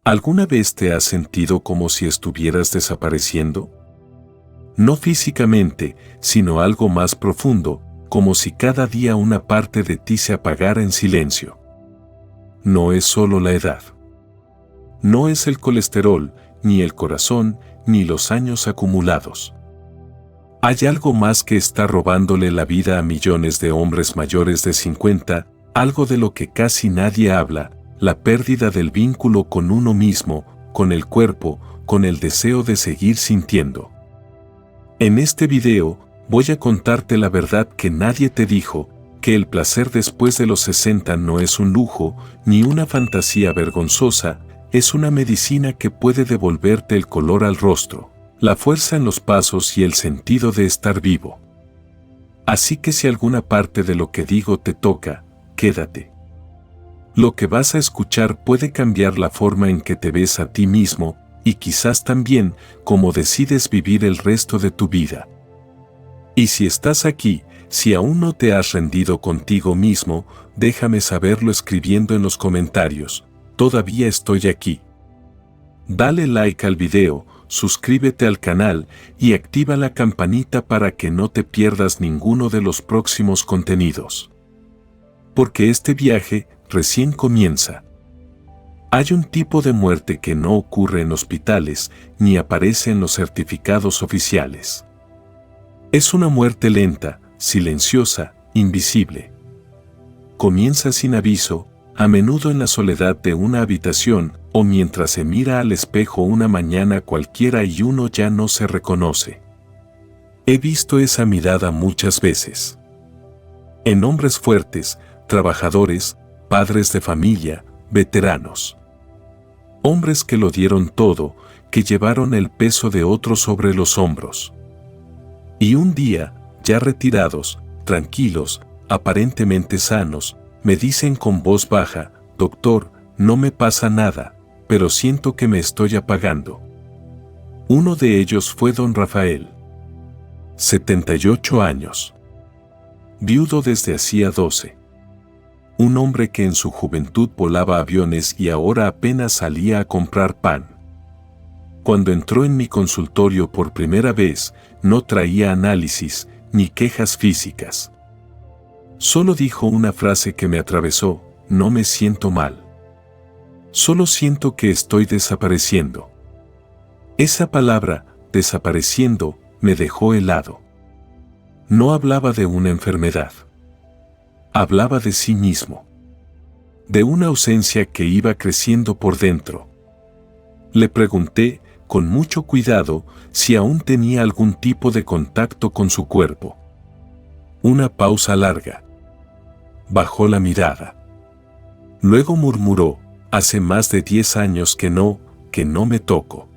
¿Alguna vez te has sentido como si estuvieras desapareciendo? No físicamente, sino algo más profundo, como si cada día una parte de ti se apagara en silencio. No es solo la edad. No es el colesterol, ni el corazón, ni los años acumulados. Hay algo más que está robándole la vida a millones de hombres mayores de 50, algo de lo que casi nadie habla, la pérdida del vínculo con uno mismo, con el cuerpo, con el deseo de seguir sintiendo. En este video, voy a contarte la verdad que nadie te dijo, que el placer después de los 60 no es un lujo, ni una fantasía vergonzosa, es una medicina que puede devolverte el color al rostro, la fuerza en los pasos y el sentido de estar vivo. Así que si alguna parte de lo que digo te toca, quédate. Lo que vas a escuchar puede cambiar la forma en que te ves a ti mismo, y quizás también cómo decides vivir el resto de tu vida. Y si estás aquí, si aún no te has rendido contigo mismo, déjame saberlo escribiendo en los comentarios. Todavía estoy aquí. Dale like al video, suscríbete al canal y activa la campanita para que no te pierdas ninguno de los próximos contenidos. Porque este viaje recién comienza. Hay un tipo de muerte que no ocurre en hospitales ni aparece en los certificados oficiales. Es una muerte lenta, silenciosa, invisible. Comienza sin aviso, a menudo en la soledad de una habitación o mientras se mira al espejo una mañana cualquiera y uno ya no se reconoce. He visto esa mirada muchas veces. En hombres fuertes, trabajadores, padres de familia, veteranos. Hombres que lo dieron todo, que llevaron el peso de otros sobre los hombros. Y un día, ya retirados, tranquilos, aparentemente sanos, me dicen con voz baja, «Doctor, no me pasa nada, pero siento que me estoy apagando». Uno de ellos fue don Rafael. 78 años. Viudo desde hacía 12. Un hombre que en su juventud volaba aviones y ahora apenas salía a comprar pan. Cuando entró en mi consultorio por primera vez, no traía análisis ni quejas físicas. Solo dijo una frase que me atravesó: no me siento mal. Solo siento que estoy desapareciendo. Esa palabra, desapareciendo, me dejó helado. No hablaba de una enfermedad. Hablaba de sí mismo. De una ausencia que iba creciendo por dentro. Le pregunté, con mucho cuidado, si aún tenía algún tipo de contacto con su cuerpo. Una pausa larga. Bajó la mirada. Luego murmuró, hace más de 10 años que no me toco.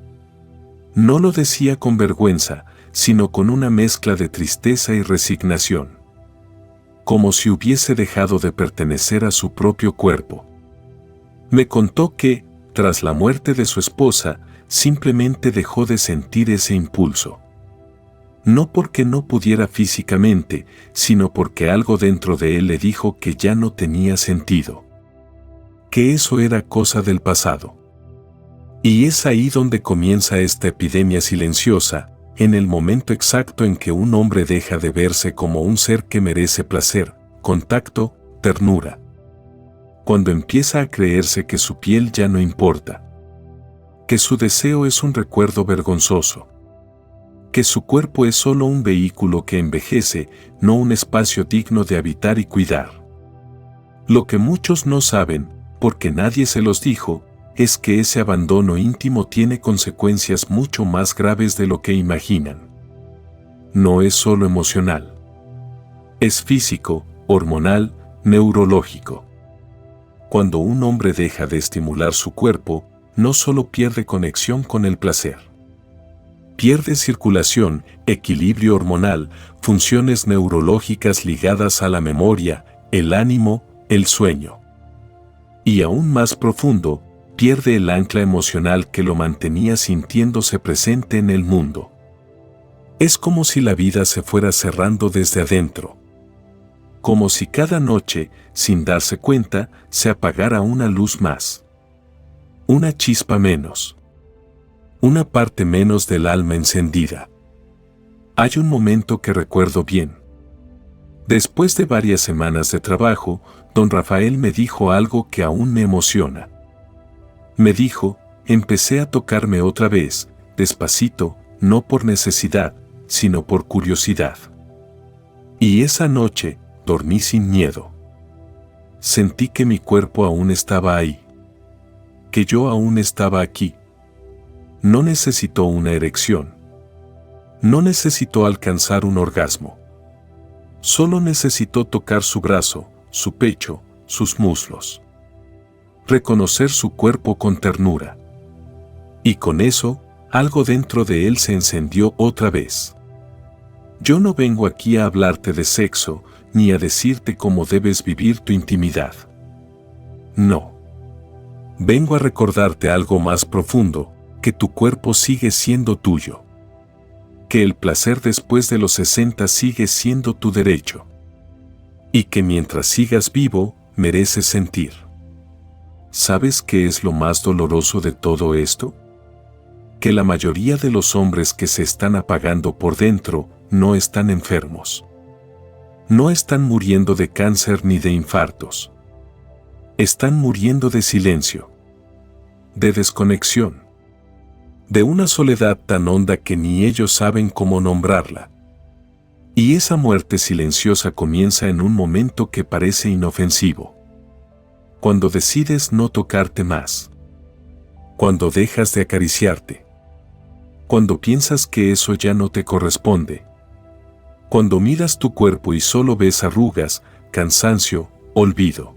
No lo decía con vergüenza, sino con una mezcla de tristeza y resignación. Como si hubiese dejado de pertenecer a su propio cuerpo. Me contó que, tras la muerte de su esposa, simplemente dejó de sentir ese impulso. No porque no pudiera físicamente, sino porque algo dentro de él le dijo que ya no tenía sentido. Que eso era cosa del pasado. Y es ahí donde comienza esta epidemia silenciosa, en el momento exacto en que un hombre deja de verse como un ser que merece placer, contacto, ternura. Cuando empieza a creerse que su piel ya no importa. Que su deseo es un recuerdo vergonzoso. Que su cuerpo es solo un vehículo que envejece, no un espacio digno de habitar y cuidar. Lo que muchos no saben, porque nadie se los dijo, es que ese abandono íntimo tiene consecuencias mucho más graves de lo que imaginan. No es solo emocional. Es físico, hormonal, neurológico. Cuando un hombre deja de estimular su cuerpo, no solo pierde conexión con el placer. Pierde circulación, equilibrio hormonal, funciones neurológicas ligadas a la memoria, el ánimo, el sueño. Y aún más profundo, pierde el ancla emocional que lo mantenía sintiéndose presente en el mundo. Es como si la vida se fuera cerrando desde adentro. Como si cada noche, sin darse cuenta, se apagara una luz más. Una chispa menos. Una parte menos del alma encendida. Hay un momento que recuerdo bien. Después de varias semanas de trabajo, don Rafael me dijo algo que aún me emociona. Me dijo, empecé a tocarme otra vez, despacito, no por necesidad, sino por curiosidad. Y esa noche, dormí sin miedo. Sentí que mi cuerpo aún estaba ahí. Que yo aún estaba aquí. No necesitó una erección. No necesitó alcanzar un orgasmo. Solo necesitó tocar su brazo, su pecho, sus muslos. Reconocer su cuerpo con ternura. Y con eso, algo dentro de él se encendió otra vez. Yo no vengo aquí a hablarte de sexo, ni a decirte cómo debes vivir tu intimidad. No. Vengo a recordarte algo más profundo, que tu cuerpo sigue siendo tuyo. Que el placer después de los 60 sigue siendo tu derecho. Y que mientras sigas vivo, mereces sentir. ¿Sabes qué es lo más doloroso de todo esto? Que la mayoría de los hombres que se están apagando por dentro no están enfermos. No están muriendo de cáncer ni de infartos. Están muriendo de silencio. De desconexión. De una soledad tan honda que ni ellos saben cómo nombrarla. Y esa muerte silenciosa comienza en un momento que parece inofensivo. Cuando decides no tocarte más. Cuando dejas de acariciarte. Cuando piensas que eso ya no te corresponde. Cuando miras tu cuerpo y solo ves arrugas, cansancio, olvido.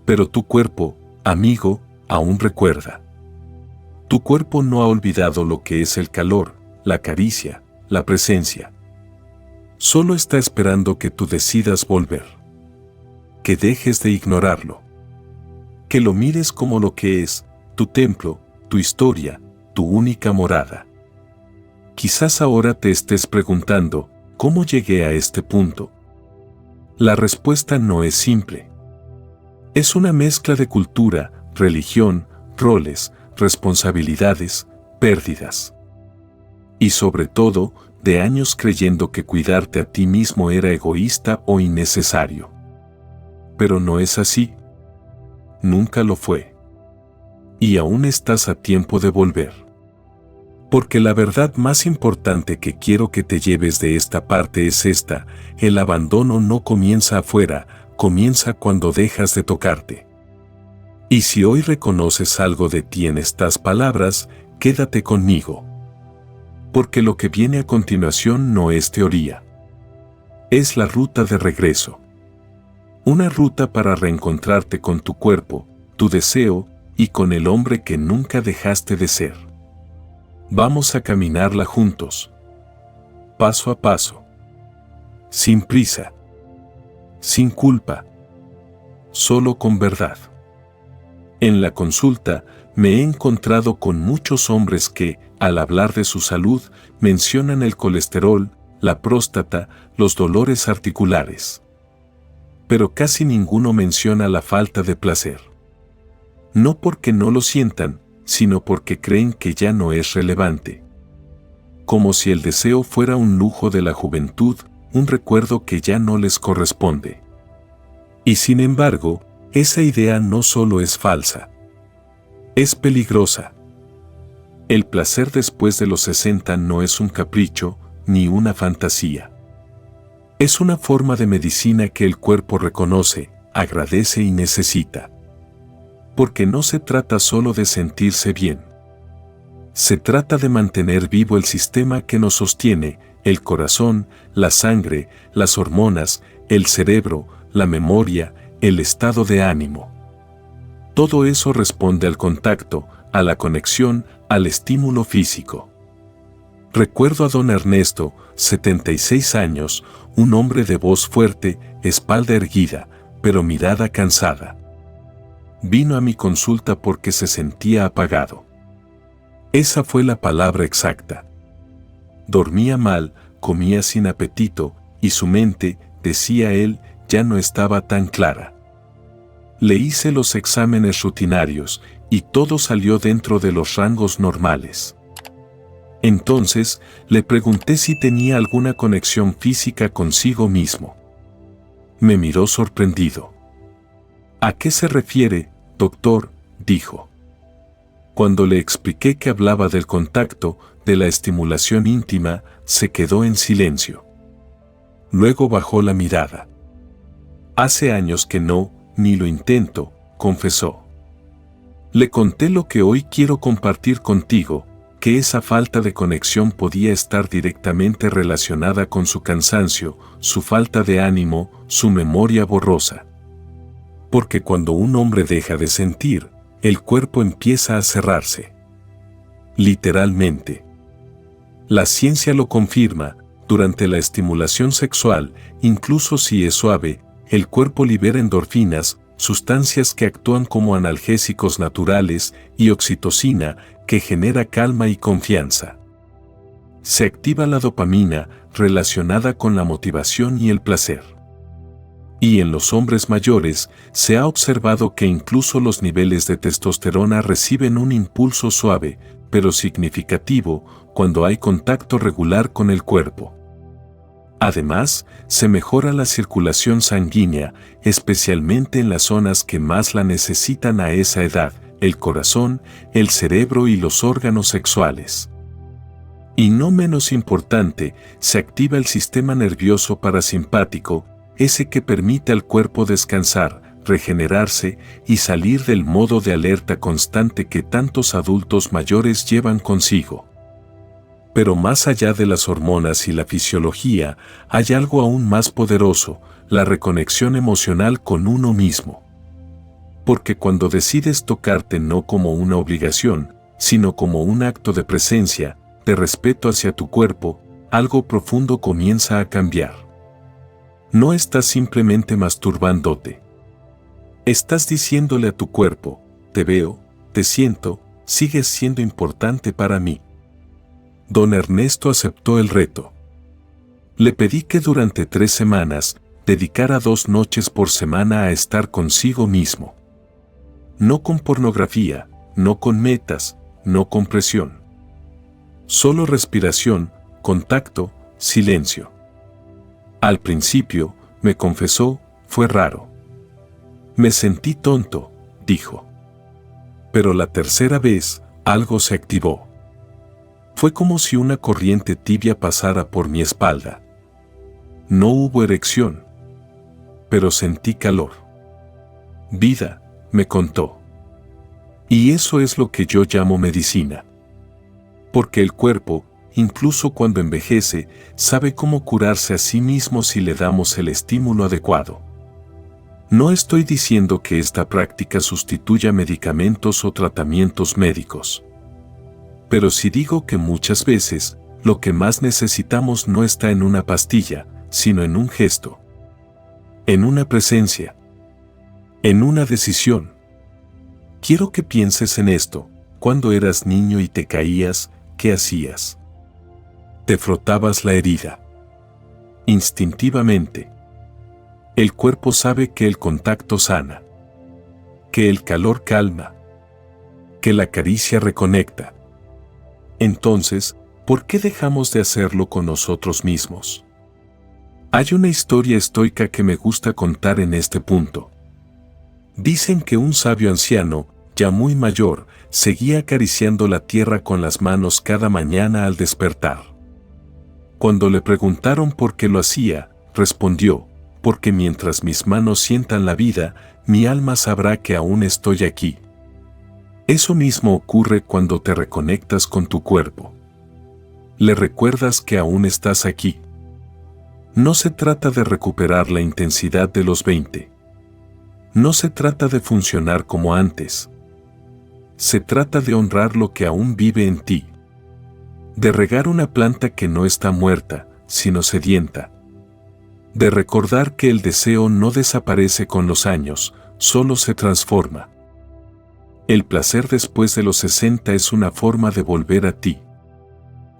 Pero tu cuerpo, amigo, aún recuerda. Tu cuerpo no ha olvidado lo que es el calor, la caricia, la presencia. Solo está esperando que tú decidas volver. Que dejes de ignorarlo. Que lo mires como lo que es, tu templo, tu historia, tu única morada. Quizás ahora te estés preguntando, ¿cómo llegué a este punto? La respuesta no es simple. Es una mezcla de cultura, religión, roles, responsabilidades, pérdidas. Y sobre todo, de años creyendo que cuidarte a ti mismo era egoísta o innecesario. Pero no es así. Nunca lo fue. Y aún estás a tiempo de volver. Porque la verdad más importante que quiero que te lleves de esta parte es esta: el abandono no comienza afuera, comienza cuando dejas de tocarte. Y si hoy reconoces algo de ti en estas palabras, quédate conmigo. Porque lo que viene a continuación no es teoría. Es la ruta de regreso. Una ruta para reencontrarte con tu cuerpo, tu deseo, y con el hombre que nunca dejaste de ser. Vamos a caminarla juntos. Paso a paso. Sin prisa. Sin culpa. Solo con verdad. En la consulta, me he encontrado con muchos hombres que, al hablar de su salud, mencionan el colesterol, la próstata, los dolores articulares. Pero casi ninguno menciona la falta de placer. No porque no lo sientan, sino porque creen que ya no es relevante. Como si el deseo fuera un lujo de la juventud, un recuerdo que ya no les corresponde. Y sin embargo, esa idea no solo es falsa. Es peligrosa. El placer después de los 60 no es un capricho, ni una fantasía. Es una forma de medicina que el cuerpo reconoce, agradece y necesita. Porque no se trata solo de sentirse bien. Se trata de mantener vivo el sistema que nos sostiene, el corazón, la sangre, las hormonas, el cerebro, la memoria, el estado de ánimo. Todo eso responde al contacto, a la conexión, al estímulo físico. Recuerdo a don Ernesto, 76 años, un hombre de voz fuerte, espalda erguida, pero mirada cansada. Vino a mi consulta porque se sentía apagado. Esa fue la palabra exacta. Dormía mal, comía sin apetito, y su mente, decía él, ya no estaba tan clara. Le hice los exámenes rutinarios, y todo salió dentro de los rangos normales. Entonces, le pregunté si tenía alguna conexión física consigo mismo. Me miró sorprendido. ¿A qué se refiere, doctor?, dijo. Cuando le expliqué que hablaba del contacto, de la estimulación íntima, se quedó en silencio. Luego bajó la mirada. Hace años que no, ni lo intento, confesó. Le conté lo que hoy quiero compartir contigo, que esa falta de conexión podía estar directamente relacionada con su cansancio, su falta de ánimo, su memoria borrosa. Porque cuando un hombre deja de sentir, el cuerpo empieza a cerrarse. Literalmente. La ciencia lo confirma, durante la estimulación sexual, incluso si es suave, el cuerpo libera endorfinas, sustancias que actúan como analgésicos naturales, y oxitocina, que genera calma y confianza. Se activa la dopamina, relacionada con la motivación y el placer. Y en los hombres mayores, se ha observado que incluso los niveles de testosterona reciben un impulso suave, pero significativo, cuando hay contacto regular con el cuerpo. Además, se mejora la circulación sanguínea, especialmente en las zonas que más la necesitan a esa edad, el corazón, el cerebro y los órganos sexuales. Y no menos importante, se activa el sistema nervioso parasimpático, ese que permite al cuerpo descansar, regenerarse y salir del modo de alerta constante que tantos adultos mayores llevan consigo. Pero más allá de las hormonas y la fisiología, hay algo aún más poderoso, la reconexión emocional con uno mismo. Porque cuando decides tocarte no como una obligación, sino como un acto de presencia, de respeto hacia tu cuerpo, algo profundo comienza a cambiar. No estás simplemente masturbándote. Estás diciéndole a tu cuerpo, te veo, te siento, sigues siendo importante para mí. Don Ernesto aceptó el reto. Le pedí que durante 3 semanas, dedicara 2 noches por semana a estar consigo mismo. No con pornografía, no con metas, no con presión. Solo respiración, contacto, silencio. Al principio, me confesó, fue raro. Me sentí tonto, dijo. Pero la tercera vez, algo se activó. Fue como si una corriente tibia pasara por mi espalda. No hubo erección, pero sentí calor. Vida, me contó. Y eso es lo que yo llamo medicina. Porque el cuerpo, incluso cuando envejece, sabe cómo curarse a sí mismo si le damos el estímulo adecuado. No estoy diciendo que esta práctica sustituya medicamentos o tratamientos médicos. Pero sí digo que muchas veces, lo que más necesitamos no está en una pastilla, sino en un gesto. En una presencia. En una decisión. Quiero que pienses en esto. Cuando eras niño y te caías, ¿qué hacías? Te frotabas la herida. Instintivamente. El cuerpo sabe que el contacto sana. Que el calor calma. Que la caricia reconecta. Entonces, ¿por qué dejamos de hacerlo con nosotros mismos? Hay una historia estoica que me gusta contar en este punto. Dicen que un sabio anciano, ya muy mayor, seguía acariciando la tierra con las manos cada mañana al despertar. Cuando le preguntaron por qué lo hacía, respondió, porque mientras mis manos sientan la vida, mi alma sabrá que aún estoy aquí. Eso mismo ocurre cuando te reconectas con tu cuerpo. Le recuerdas que aún estás aquí. No se trata de recuperar la intensidad de los 20. No se trata de funcionar como antes. Se trata de honrar lo que aún vive en ti. De regar una planta que no está muerta, sino sedienta. De recordar que el deseo no desaparece con los años, solo se transforma. El placer después de los 60 es una forma de volver a ti.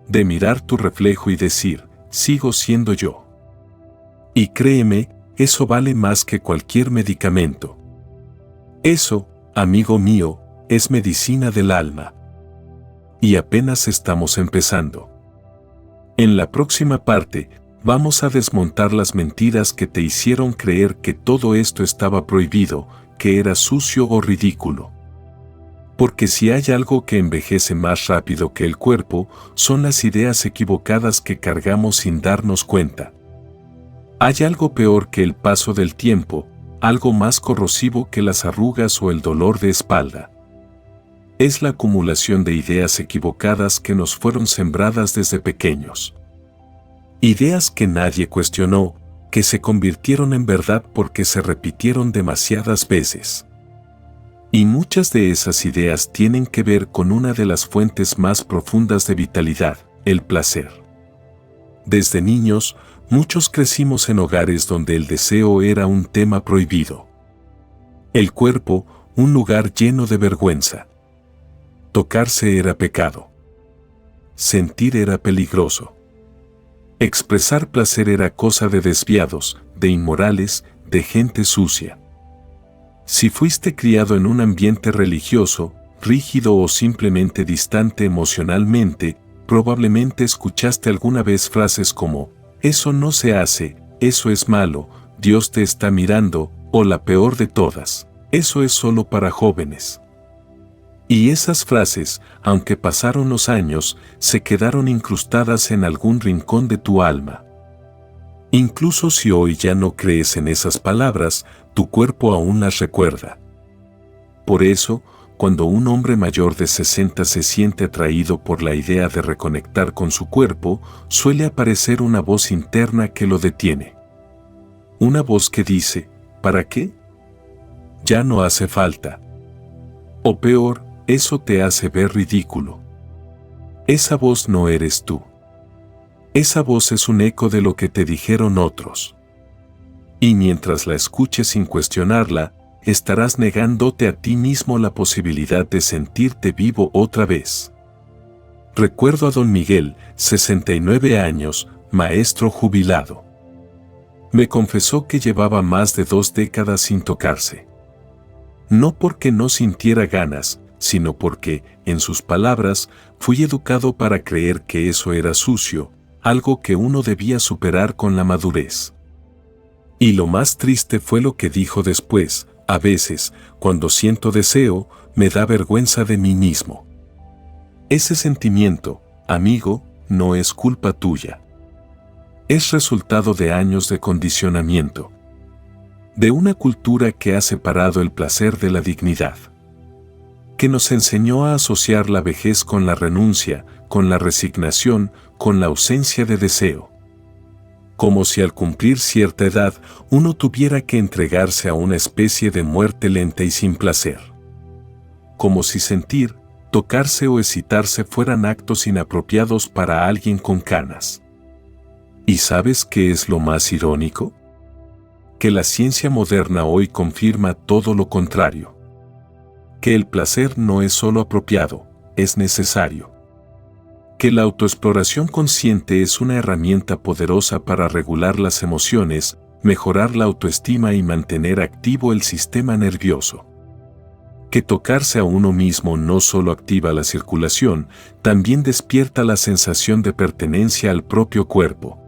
De mirar tu reflejo y decir, sigo siendo yo. Y créeme, eso vale más que cualquier medicamento. Eso, amigo mío, es medicina del alma. Y apenas estamos empezando. En la próxima parte, vamos a desmontar las mentiras que te hicieron creer que todo esto estaba prohibido, que era sucio o ridículo. Porque si hay algo que envejece más rápido que el cuerpo, son las ideas equivocadas que cargamos sin darnos cuenta. Hay algo peor que el paso del tiempo, algo más corrosivo que las arrugas o el dolor de espalda. Es la acumulación de ideas equivocadas que nos fueron sembradas desde pequeños. Ideas que nadie cuestionó, que se convirtieron en verdad porque se repitieron demasiadas veces. Y muchas de esas ideas tienen que ver con una de las fuentes más profundas de vitalidad, el placer. Desde niños, muchos crecimos en hogares donde el deseo era un tema prohibido. El cuerpo, un lugar lleno de vergüenza. Tocarse era pecado. Sentir era peligroso. Expresar placer era cosa de desviados, de inmorales, de gente sucia. Si fuiste criado en un ambiente religioso, rígido o simplemente distante emocionalmente, probablemente escuchaste alguna vez frases como, eso no se hace, eso es malo, Dios te está mirando, o la peor de todas, eso es solo para jóvenes. Y esas frases, aunque pasaron los años, se quedaron incrustadas en algún rincón de tu alma. Incluso si hoy ya no crees en esas palabras, tu cuerpo aún las recuerda. Por eso, cuando un hombre mayor de 60 se siente atraído por la idea de reconectar con su cuerpo, suele aparecer una voz interna que lo detiene. Una voz que dice, ¿para qué? Ya no hace falta. O peor, eso te hace ver ridículo. Esa voz no eres tú. Esa voz es un eco de lo que te dijeron otros. Y mientras la escuches sin cuestionarla, estarás negándote a ti mismo la posibilidad de sentirte vivo otra vez. Recuerdo a don Miguel, 69 años, maestro jubilado. Me confesó que llevaba más de 2 décadas sin tocarse. No porque no sintiera ganas, sino porque, en sus palabras, fui educado para creer que eso era sucio, algo que uno debía superar con la madurez. Y lo más triste fue lo que dijo después, a veces, cuando siento deseo, me da vergüenza de mí mismo. Ese sentimiento, amigo, no es culpa tuya. Es resultado de años de condicionamiento. De una cultura que ha separado el placer de la dignidad. Que nos enseñó a asociar la vejez con la renuncia, con la resignación, con la ausencia de deseo. Como si al cumplir cierta edad uno tuviera que entregarse a una especie de muerte lenta y sin placer. Como si sentir, tocarse o excitarse fueran actos inapropiados para alguien con canas. ¿Y sabes qué es lo más irónico? Que la ciencia moderna hoy confirma todo lo contrario. Que el placer no es solo apropiado, es necesario. Que la autoexploración consciente es una herramienta poderosa para regular las emociones, mejorar la autoestima y mantener activo el sistema nervioso. Que tocarse a uno mismo no solo activa la circulación, también despierta la sensación de pertenencia al propio cuerpo.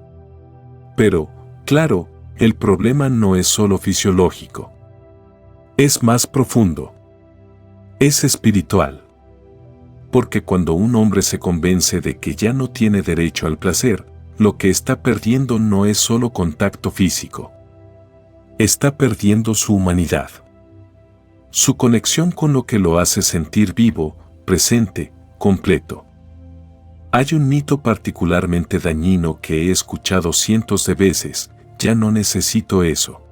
Pero, claro, el problema no es solo fisiológico. Es más profundo. Es espiritual. Porque cuando un hombre se convence de que ya no tiene derecho al placer, lo que está perdiendo no es solo contacto físico. Está perdiendo su humanidad. Su conexión con lo que lo hace sentir vivo, presente, completo. Hay un mito particularmente dañino que he escuchado cientos de veces, ya no necesito eso.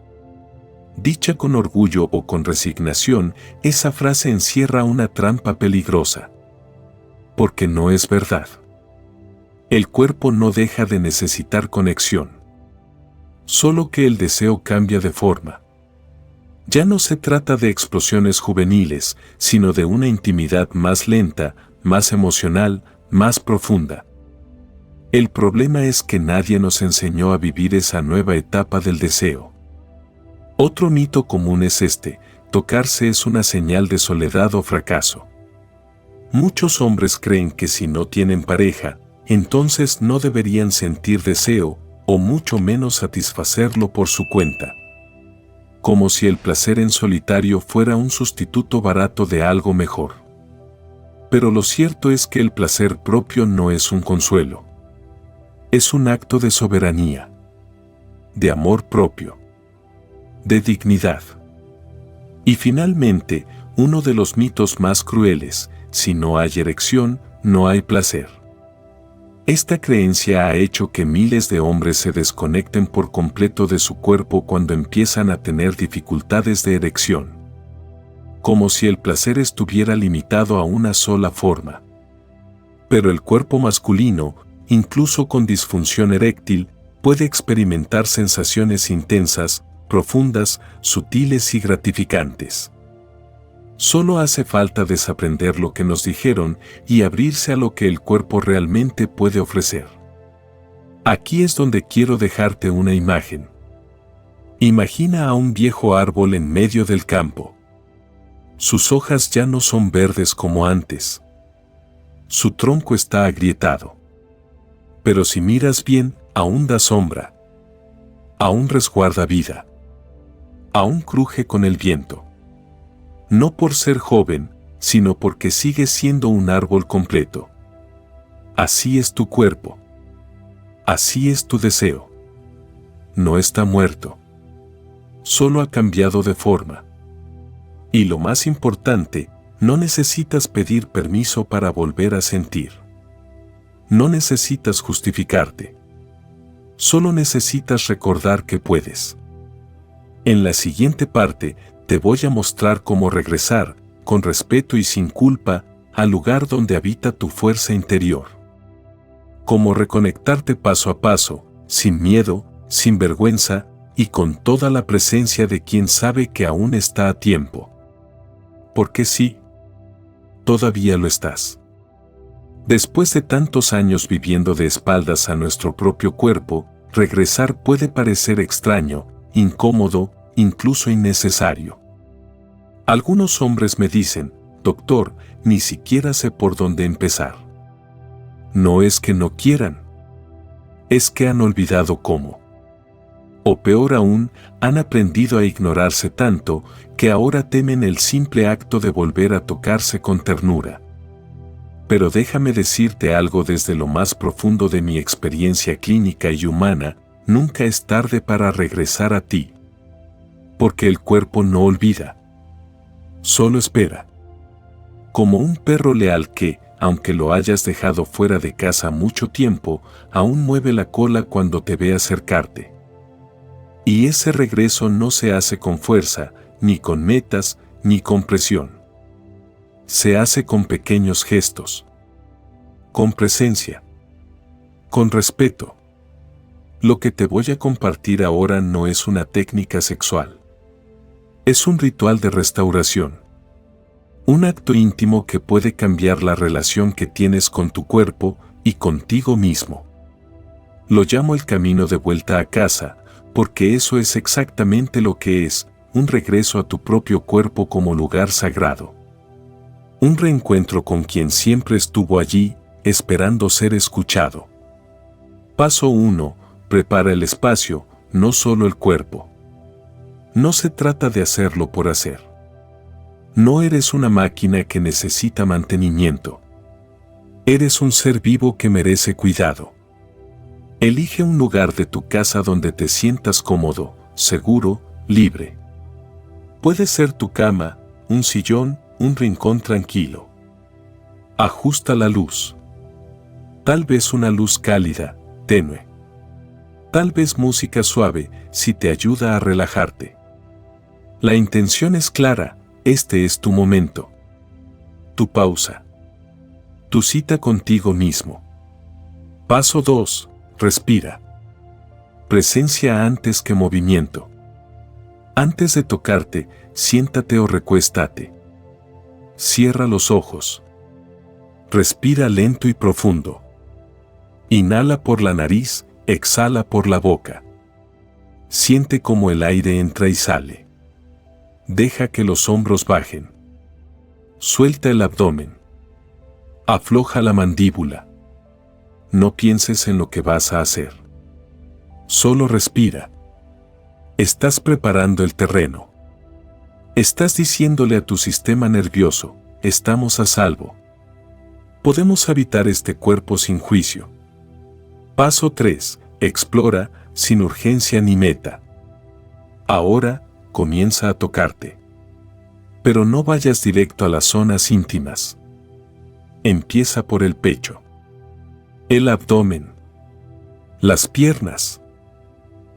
Dicha con orgullo o con resignación, esa frase encierra una trampa peligrosa. Porque no es verdad. El cuerpo no deja de necesitar conexión. Solo que el deseo cambia de forma. Ya no se trata de explosiones juveniles, sino de una intimidad más lenta, más emocional, más profunda. El problema es que nadie nos enseñó a vivir esa nueva etapa del deseo. Otro mito común es este, tocarse es una señal de soledad o fracaso. Muchos hombres creen que si no tienen pareja, entonces no deberían sentir deseo, o mucho menos satisfacerlo por su cuenta. Como si el placer en solitario fuera un sustituto barato de algo mejor. Pero lo cierto es que el placer propio no es un consuelo. Es un acto de soberanía, de amor propio, de dignidad. Y finalmente, uno de los mitos más crueles: si no hay erección, no hay placer. Esta creencia ha hecho que miles de hombres se desconecten por completo de su cuerpo cuando empiezan a tener dificultades de erección. Como si el placer estuviera limitado a una sola forma. Pero el cuerpo masculino, incluso con disfunción eréctil, puede experimentar sensaciones intensas, profundas, sutiles y gratificantes. Solo hace falta desaprender lo que nos dijeron y abrirse a lo que el cuerpo realmente puede ofrecer. Aquí es donde quiero dejarte una imagen. Imagina a un viejo árbol en medio del campo. Sus hojas ya no son verdes como antes. Su tronco está agrietado. Pero si miras bien, aún da sombra. Aún resguarda vida. Aún cruje con el viento. No por ser joven, sino porque sigue siendo un árbol completo. Así es tu cuerpo. Así es tu deseo. No está muerto. Solo ha cambiado de forma. Y lo más importante, no necesitas pedir permiso para volver a sentir. No necesitas justificarte. Solo necesitas recordar que puedes. En la siguiente parte, te voy a mostrar cómo regresar, con respeto y sin culpa, al lugar donde habita tu fuerza interior. Cómo reconectarte paso a paso, sin miedo, sin vergüenza, y con toda la presencia de quien sabe que aún está a tiempo. Porque sí, todavía lo estás. Después de tantos años viviendo de espaldas a nuestro propio cuerpo, regresar puede parecer extraño, incómodo, incluso innecesario. Algunos hombres me dicen: doctor, ni siquiera sé por dónde empezar. No es que no quieran. Es que han olvidado cómo. O peor aún, han aprendido a ignorarse tanto que ahora temen el simple acto de volver a tocarse con ternura. Pero déjame decirte algo desde lo más profundo de mi experiencia clínica y humana: nunca es tarde para regresar a ti. Porque el cuerpo no olvida. Solo espera. Como un perro leal que, aunque lo hayas dejado fuera de casa mucho tiempo, aún mueve la cola cuando te ve acercarte. Y ese regreso no se hace con fuerza, ni con metas, ni con presión. Se hace con pequeños gestos. Con presencia. Con respeto. Lo que te voy a compartir ahora no es una técnica sexual. Es un ritual de restauración. Un acto íntimo que puede cambiar la relación que tienes con tu cuerpo y contigo mismo. Lo llamo el camino de vuelta a casa, porque eso es exactamente lo que es: un regreso a tu propio cuerpo como lugar sagrado. Un reencuentro con quien siempre estuvo allí, esperando ser escuchado. Paso 1. Prepara el espacio, no solo el cuerpo. No se trata de hacerlo por hacer. No eres una máquina que necesita mantenimiento. Eres un ser vivo que merece cuidado. Elige un lugar de tu casa donde te sientas cómodo, seguro, libre. Puede ser tu cama, un sillón, un rincón tranquilo. Ajusta la luz. Tal vez una luz cálida, tenue. Tal vez música suave, si te ayuda a relajarte. La intención es clara: este es tu momento. Tu pausa. Tu cita contigo mismo. Paso 2. Respira. Presencia antes que movimiento. Antes de tocarte, siéntate o recuéstate. Cierra los ojos. Respira lento y profundo. Inhala por la nariz, exhala por la boca. Siente cómo el aire entra y sale. Deja que los hombros bajen. Suelta el abdomen. Afloja la mandíbula. No pienses en lo que vas a hacer. Solo respira. Estás preparando el terreno. Estás diciéndole a tu sistema nervioso, estamos a salvo. Podemos habitar este cuerpo sin juicio. Paso 3. Explora, sin urgencia ni meta. Ahora, comienza a tocarte. Pero no vayas directo a las zonas íntimas. Empieza por el pecho, el abdomen, las piernas,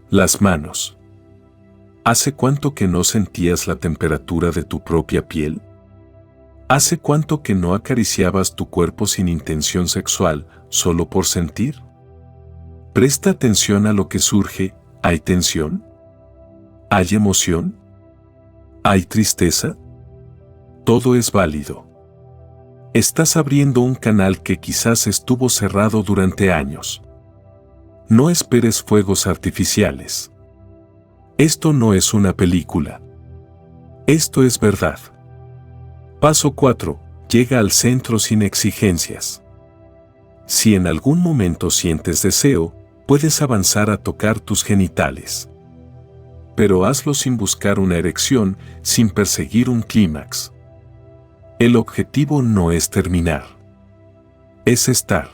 las manos. ¿Hace cuánto que no sentías la temperatura de tu propia piel? ¿Hace cuánto que no acariciabas tu cuerpo sin intención sexual, solo por sentir? Presta atención a lo que surge. ¿Hay tensión? ¿Hay emoción? ¿Hay tristeza? Todo es válido. Estás abriendo un canal que quizás estuvo cerrado durante años. No esperes fuegos artificiales. Esto no es una película. Esto es verdad. Paso 4. Llega al centro sin exigencias. Si en algún momento sientes deseo, puedes avanzar a tocar tus genitales. Pero hazlo sin buscar una erección, sin perseguir un clímax. El objetivo no es terminar. Es estar.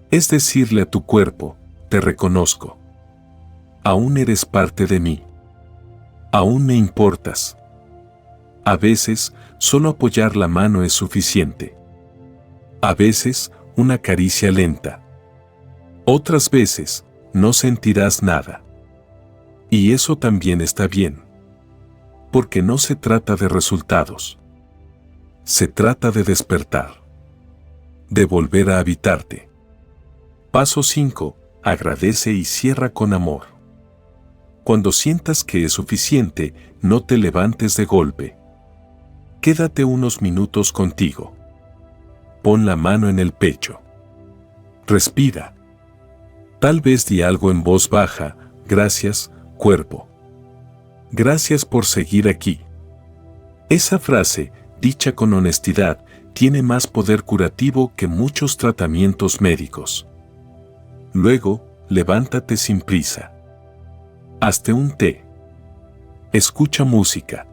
Es decirle a tu cuerpo, te reconozco. Aún eres parte de mí. Aún me importas. A veces, solo apoyar la mano es suficiente. A veces, una caricia lenta. Otras veces, no sentirás nada. Y eso también está bien. Porque no se trata de resultados. Se trata de despertar. De volver a habitarte. Paso 5. Agradece y cierra con amor. Cuando sientas que es suficiente, no te levantes de golpe. Quédate unos minutos contigo. Pon la mano en el pecho. Respira. Tal vez di algo en voz baja, gracias, cuerpo. Gracias por seguir aquí. Esa frase, dicha con honestidad, tiene más poder curativo que muchos tratamientos médicos. Luego, levántate sin prisa. Hazte un té. Escucha música.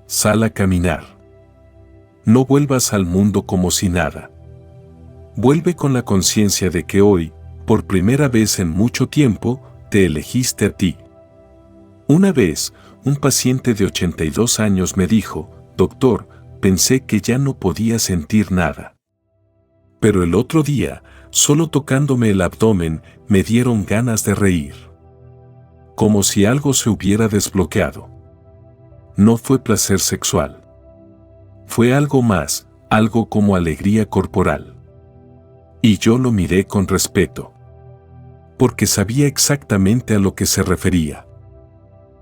Sal a caminar. No vuelvas al mundo como si nada. Vuelve con la conciencia de que hoy, por primera vez en mucho tiempo, te elegiste a ti. Una vez, un paciente de 82 años me dijo, doctor, pensé que ya no podía sentir nada. Pero el otro día, solo tocándome el abdomen, me dieron ganas de reír. Como si algo se hubiera desbloqueado. No fue placer sexual. Fue algo más, algo como alegría corporal. Y yo lo miré con respeto. Porque sabía exactamente a lo que se refería.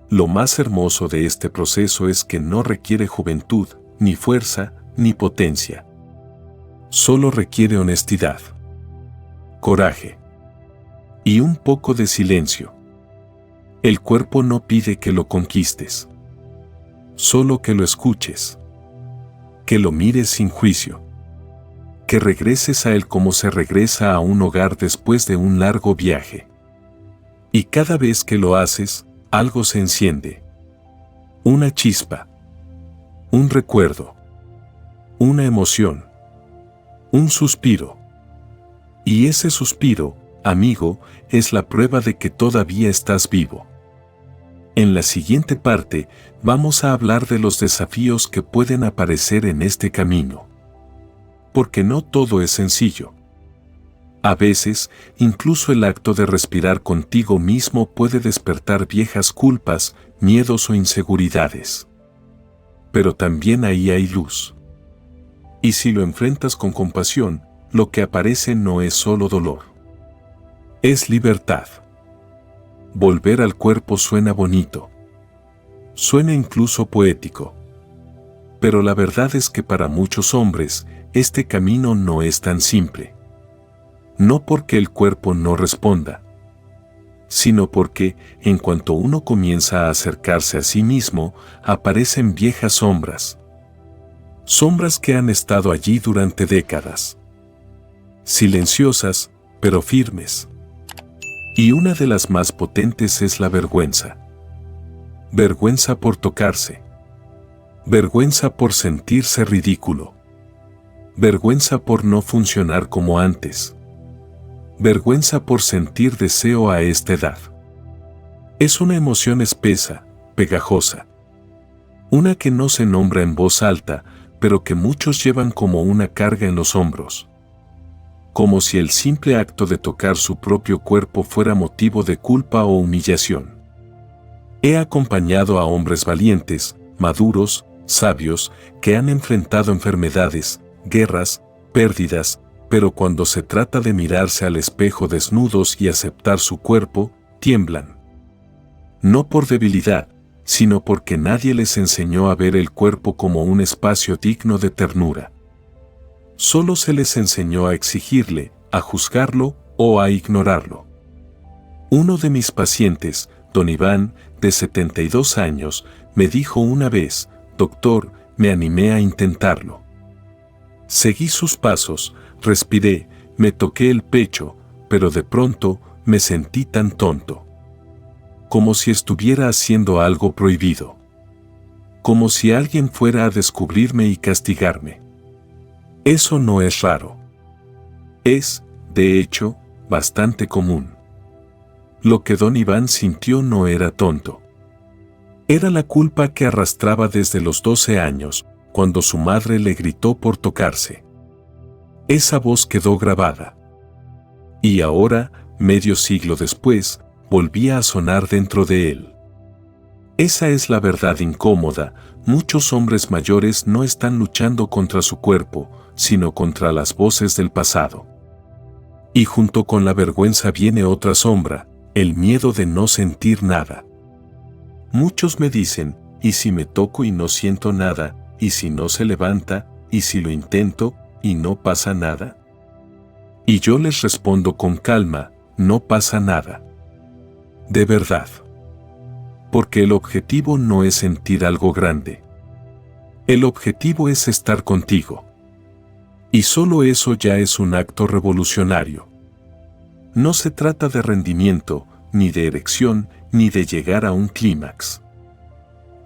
Lo más hermoso de este proceso es que no requiere juventud, ni fuerza, ni potencia. Solo requiere honestidad, coraje y un poco de silencio. El cuerpo no pide que lo conquistes, solo que lo escuches, que lo mires sin juicio, que regreses a él como se regresa a un hogar después de un largo viaje. Y cada vez que lo haces, algo se enciende. Una chispa. Un recuerdo. Una emoción. Un suspiro. Y ese suspiro, amigo, es la prueba de que todavía estás vivo. En la siguiente parte, vamos a hablar de los desafíos que pueden aparecer en este camino. Porque no todo es sencillo. A veces, incluso el acto de respirar contigo mismo puede despertar viejas culpas, miedos o inseguridades. Pero también ahí hay luz. Y si lo enfrentas con compasión, lo que aparece no es solo dolor. Es libertad. Volver al cuerpo suena bonito. Suena incluso poético. Pero la verdad es que para muchos hombres, este camino no es tan simple. No porque el cuerpo no responda, sino porque, en cuanto uno comienza a acercarse a sí mismo, aparecen viejas sombras. Sombras que han estado allí durante décadas. Silenciosas, pero firmes. Y una de las más potentes es la vergüenza. Vergüenza por tocarse. Vergüenza por sentirse ridículo. Vergüenza por no funcionar como antes. Vergüenza por sentir deseo a esta edad. Es una emoción espesa, pegajosa. Una que no se nombra en voz alta, pero que muchos llevan como una carga en los hombros. Como si el simple acto de tocar su propio cuerpo fuera motivo de culpa o humillación. He acompañado a hombres valientes, maduros, sabios, que han enfrentado enfermedades, guerras, pérdidas, pero cuando se trata de mirarse al espejo desnudos y aceptar su cuerpo, tiemblan. No por debilidad, sino porque nadie les enseñó a ver el cuerpo como un espacio digno de ternura. Solo se les enseñó a exigirle, a juzgarlo o a ignorarlo. Uno de mis pacientes, don Iván, de 72 años, me dijo una vez: «Doctor, me animé a intentarlo. Seguí sus pasos, respiré, me toqué el pecho, pero de pronto me sentí tan tonto. Como si estuviera haciendo algo prohibido. Como si alguien fuera a descubrirme y castigarme». Eso no es raro. Es, de hecho, bastante común. Lo que don Iván sintió no era tonto. Era la culpa que arrastraba desde los 12 años, cuando su madre le gritó por tocarse. Esa voz quedó grabada. Y ahora, medio siglo después, volvía a sonar dentro de él. Esa es la verdad incómoda. Muchos hombres mayores no están luchando contra su cuerpo, sino contra las voces del pasado. Y junto con la vergüenza viene otra sombra, el miedo de no sentir nada. Muchos me dicen: ¿y si me toco y no siento nada? ¿Y si no se levanta? ¿Y si lo intento y no pasa nada? Y yo les respondo con calma: no pasa nada. De verdad. Porque el objetivo no es sentir algo grande. El objetivo es estar contigo. Y solo eso ya es un acto revolucionario. No se trata de rendimiento, ni de erección, ni de llegar a un clímax.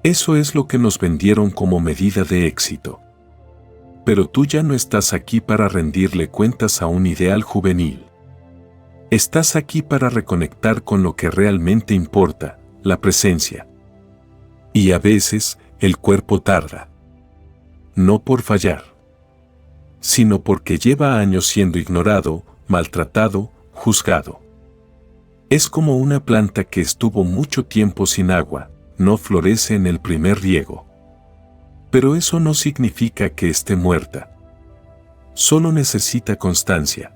Eso es lo que nos vendieron como medida de éxito. Pero tú ya no estás aquí para rendirle cuentas a un ideal juvenil. Estás aquí para reconectar con lo que realmente importa, la presencia. Y a veces, el cuerpo tarda. No por fallar, sino porque lleva años siendo ignorado, maltratado, juzgado. Es como una planta que estuvo mucho tiempo sin agua, no florece en el primer riego. Pero eso no significa que esté muerta. Solo necesita constancia,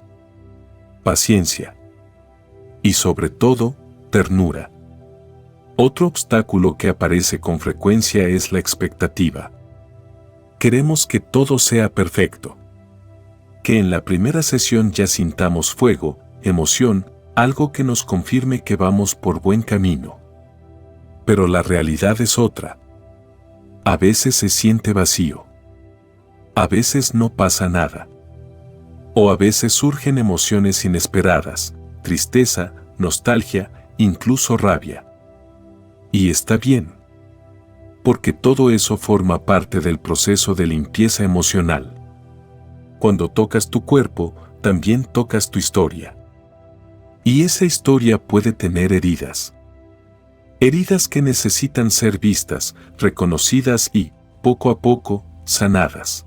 paciencia y sobre todo, ternura. Otro obstáculo que aparece con frecuencia es la expectativa. Queremos que todo sea perfecto. Que en la primera sesión ya sintamos fuego, emoción, algo que nos confirme que vamos por buen camino. Pero la realidad es otra. A veces se siente vacío. A veces no pasa nada. O a veces surgen emociones inesperadas, tristeza, nostalgia, incluso rabia. Y está bien. Porque todo eso forma parte del proceso de limpieza emocional. Cuando tocas tu cuerpo, también tocas tu historia. Y esa historia puede tener heridas. Heridas que necesitan ser vistas, reconocidas y, poco a poco, sanadas.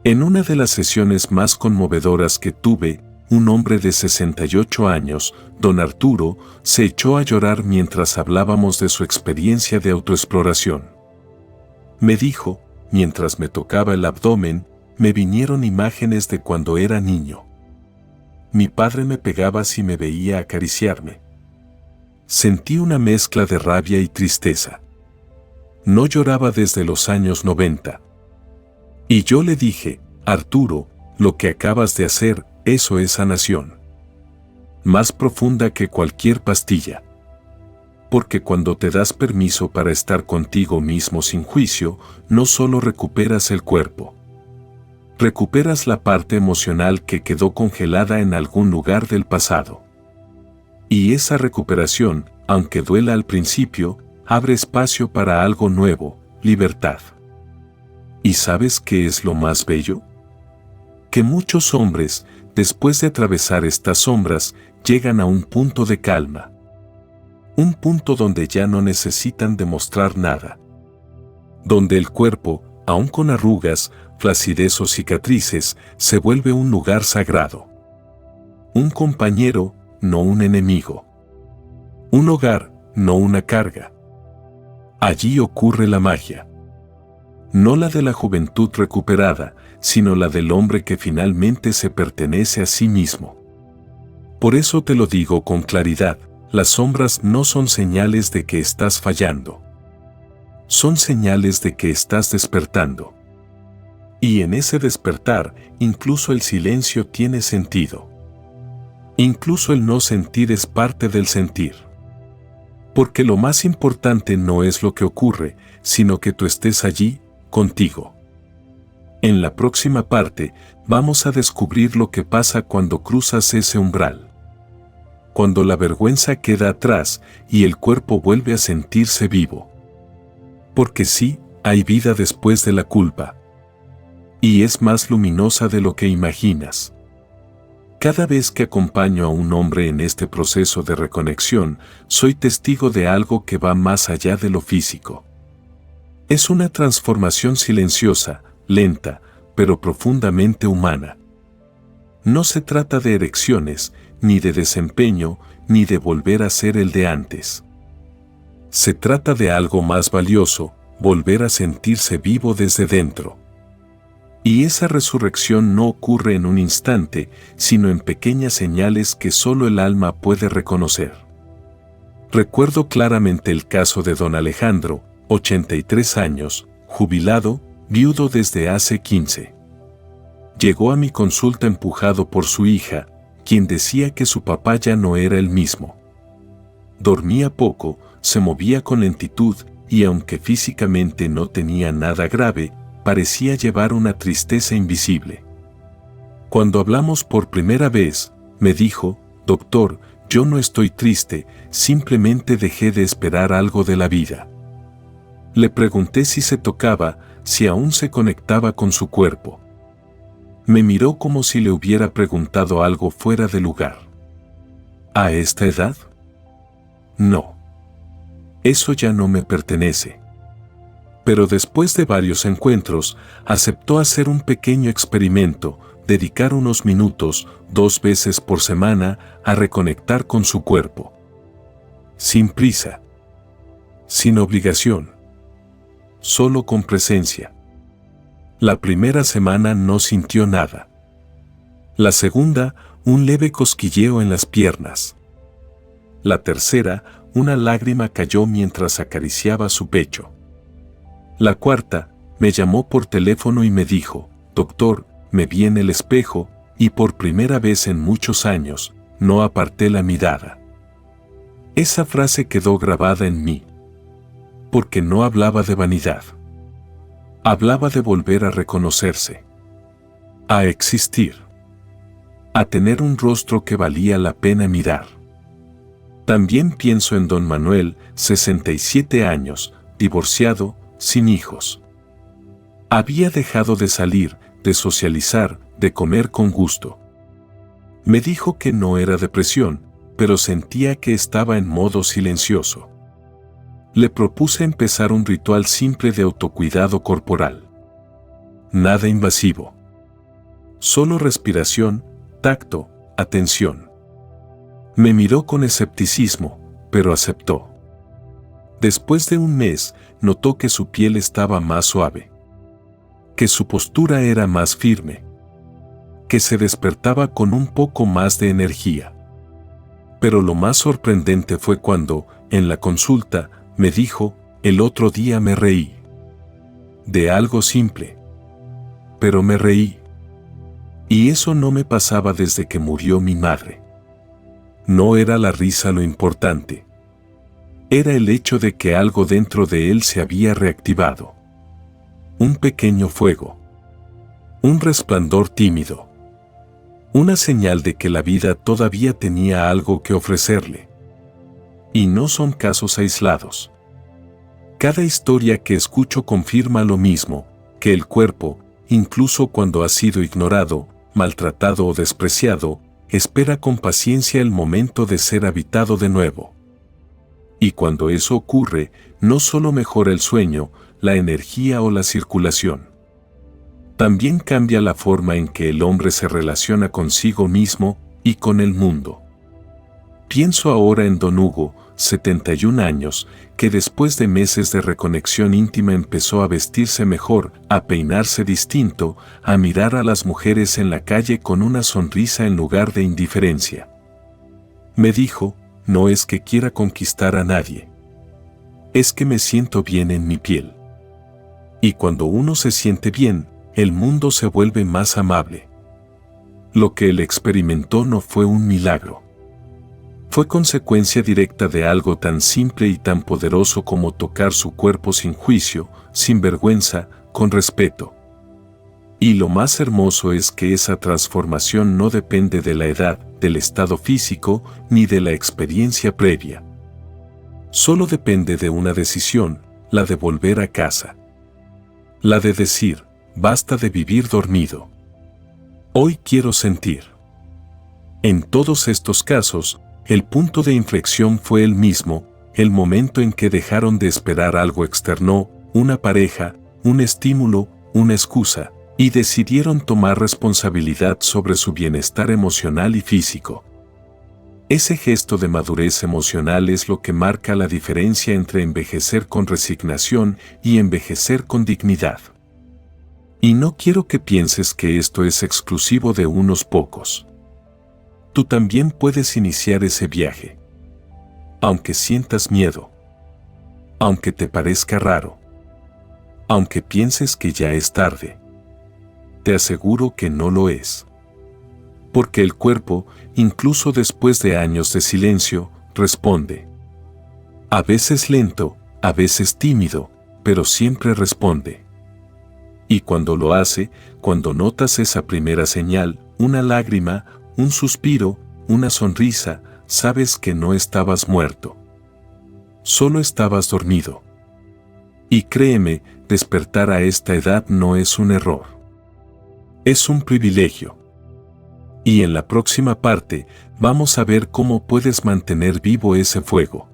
En una de las sesiones más conmovedoras que tuve, un hombre de 68 años, don Arturo, se echó a llorar mientras hablábamos de su experiencia de autoexploración. Me dijo, mientras me tocaba el abdomen, me vinieron imágenes de cuando era niño. Mi padre me pegaba si me veía acariciarme. Sentí una mezcla de rabia y tristeza. No lloraba desde los años 90. Y yo le dije: Arturo, lo que acabas de hacer, eso es sanación. más profunda que cualquier pastilla. Porque cuando te das permiso para estar contigo mismo sin juicio, no solo recuperas el cuerpo. Recuperas la parte emocional que quedó congelada en algún lugar del pasado. Y esa recuperación, aunque duela al principio, abre espacio para algo nuevo, libertad. ¿Y sabes qué es lo más bello? Que muchos hombres, después de atravesar estas sombras, llegan a un punto de calma. Un punto donde ya no necesitan demostrar nada. Donde el cuerpo, aun con arrugas, flacidez o cicatrices, se vuelve un lugar sagrado. Un compañero, no un enemigo. Un hogar, no una carga. Allí ocurre la magia. No la de la juventud recuperada, sino la del hombre que finalmente se pertenece a sí mismo. Por eso te lo digo con claridad, las sombras no son señales de que estás fallando. Son señales de que estás despertando. Y en ese despertar, incluso el silencio tiene sentido. Incluso el no sentir es parte del sentir. Porque lo más importante no es lo que ocurre, sino que tú estés allí, contigo. En la próxima parte, vamos a descubrir lo que pasa cuando cruzas ese umbral. Cuando la vergüenza queda atrás y el cuerpo vuelve a sentirse vivo. Porque sí, hay vida después de la culpa. Y es más luminosa de lo que imaginas. Cada vez que acompaño a un hombre en este proceso de reconexión, soy testigo de algo que va más allá de lo físico. Es una transformación silenciosa, lenta, pero profundamente humana. No se trata de erecciones, ni de desempeño, ni de volver a ser el de antes. Se trata de algo más valioso, volver a sentirse vivo desde dentro. Y esa resurrección no ocurre en un instante, sino en pequeñas señales que solo el alma puede reconocer. Recuerdo claramente el caso de don Alejandro, 83 años, jubilado, viudo desde hace 15. Llegó a mi consulta empujado por su hija, quien decía que su papá ya no era el mismo. Dormía poco, se movía con lentitud y aunque físicamente no tenía nada grave, parecía llevar una tristeza invisible. Cuando hablamos por primera vez, me dijo, «Doctor, yo no estoy triste, simplemente dejé de esperar algo de la vida». Le pregunté si se tocaba, si aún se conectaba con su cuerpo. Me miró como si le hubiera preguntado algo fuera de lugar. ¿A esta edad? No. Eso ya no me pertenece. Pero después de varios encuentros, aceptó hacer un pequeño experimento, dedicar unos minutos, 2 veces por semana, a reconectar con su cuerpo. Sin prisa. Sin obligación. Solo con presencia. La primera semana no sintió nada. La segunda, un leve cosquilleo en las piernas. La tercera, una lágrima cayó mientras acariciaba su pecho. La cuarta, me llamó por teléfono y me dijo, «Doctor, me vi en el espejo, y por primera vez en muchos años, no aparté la mirada». Esa frase quedó grabada en mí. Porque no hablaba de vanidad. Hablaba de volver a reconocerse. A existir. A tener un rostro que valía la pena mirar. También pienso en don Manuel, 67 años, divorciado, sin hijos. Había dejado de salir, de socializar, de comer con gusto. Me dijo que no era depresión, pero sentía que estaba en modo silencioso. Le propuse empezar un ritual simple de autocuidado corporal. Nada invasivo. Solo respiración, tacto, atención. Me miró con escepticismo, pero aceptó. Después de un mes, notó que su piel estaba más suave. Que su postura era más firme. Que se despertaba con un poco más de energía. Pero lo más sorprendente fue cuando, en la consulta, me dijo, «El otro día me reí. De algo simple. Pero me reí. Y eso no me pasaba desde que murió mi madre». No era la risa lo importante. Era el hecho de que algo dentro de él se había reactivado. Un pequeño fuego. Un resplandor tímido. Una señal de que la vida todavía tenía algo que ofrecerle. Y no son casos aislados. Cada historia que escucho confirma lo mismo, que el cuerpo, incluso cuando ha sido ignorado, maltratado o despreciado, espera con paciencia el momento de ser habitado de nuevo. Y cuando eso ocurre, no solo mejora el sueño, la energía o la circulación. También cambia la forma en que el hombre se relaciona consigo mismo y con el mundo. Pienso ahora en Don Hugo, 71 años, que después de meses de reconexión íntima empezó a vestirse mejor, a peinarse distinto, a mirar a las mujeres en la calle con una sonrisa en lugar de indiferencia. Me dijo, no es que quiera conquistar a nadie. Es que me siento bien en mi piel. Y cuando uno se siente bien, el mundo se vuelve más amable. Lo que él experimentó no fue un milagro. Fue consecuencia directa de algo tan simple y tan poderoso como tocar su cuerpo sin juicio, sin vergüenza, con respeto. Y lo más hermoso es que esa transformación no depende de la edad, del estado físico, ni de la experiencia previa. Solo depende de una decisión, la de volver a casa. La de decir, basta de vivir dormido. Hoy quiero sentir. En todos estos casos, el punto de inflexión fue el mismo, el momento en que dejaron de esperar algo externo, una pareja, un estímulo, una excusa, y decidieron tomar responsabilidad sobre su bienestar emocional y físico. Ese gesto de madurez emocional es lo que marca la diferencia entre envejecer con resignación y envejecer con dignidad. Y no quiero que pienses que esto es exclusivo de unos pocos. Tú también puedes iniciar ese viaje. Aunque sientas miedo. Aunque te parezca raro. Aunque pienses que ya es tarde. Te aseguro que no lo es. Porque el cuerpo, incluso después de años de silencio, responde. A veces lento, a veces tímido, pero siempre responde. Y cuando lo hace, cuando notas esa primera señal, una lágrima, un suspiro, una sonrisa, sabes que no estabas muerto. Solo estabas dormido. Y créeme, despertar a esta edad no es un error. Es un privilegio. Y en la próxima parte, vamos a ver cómo puedes mantener vivo ese fuego.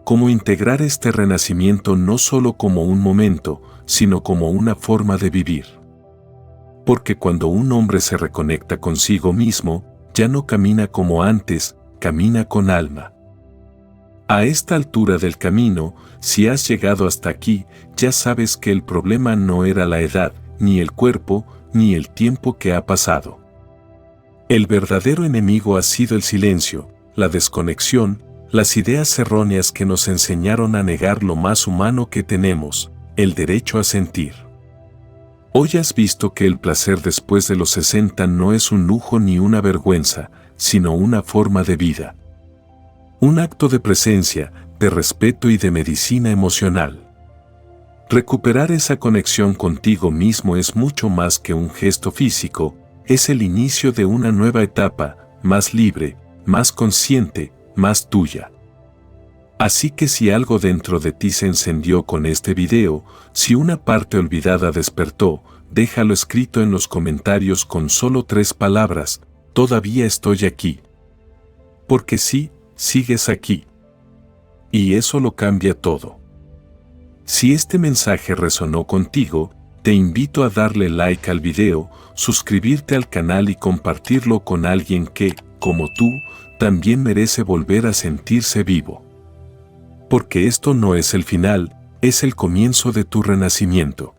Cómo integrar este renacimiento no solo como un momento, sino como una forma de vivir. Porque cuando un hombre se reconecta consigo mismo, ya no camina como antes, camina con alma. A esta altura del camino, si has llegado hasta aquí, ya sabes que el problema no era la edad, ni el cuerpo, ni el tiempo que ha pasado. El verdadero enemigo ha sido el silencio, la desconexión, las ideas erróneas que nos enseñaron a negar lo más humano que tenemos, el derecho a sentir. Hoy has visto que el placer después de los 60 no es un lujo ni una vergüenza, sino una forma de vida. Un acto de presencia, de respeto y de medicina emocional. Recuperar esa conexión contigo mismo es mucho más que un gesto físico, es el inicio de una nueva etapa, más libre, más consciente, más tuya. Así que si algo dentro de ti se encendió con este video, si una parte olvidada despertó, déjalo escrito en los comentarios con solo 3 palabras, todavía estoy aquí. Porque sí, sigues aquí. Y eso lo cambia todo. Si este mensaje resonó contigo, te invito a darle like al video, suscribirte al canal y compartirlo con alguien que, como tú, también merece volver a sentirse vivo. Porque esto no es el final, es el comienzo de tu renacimiento.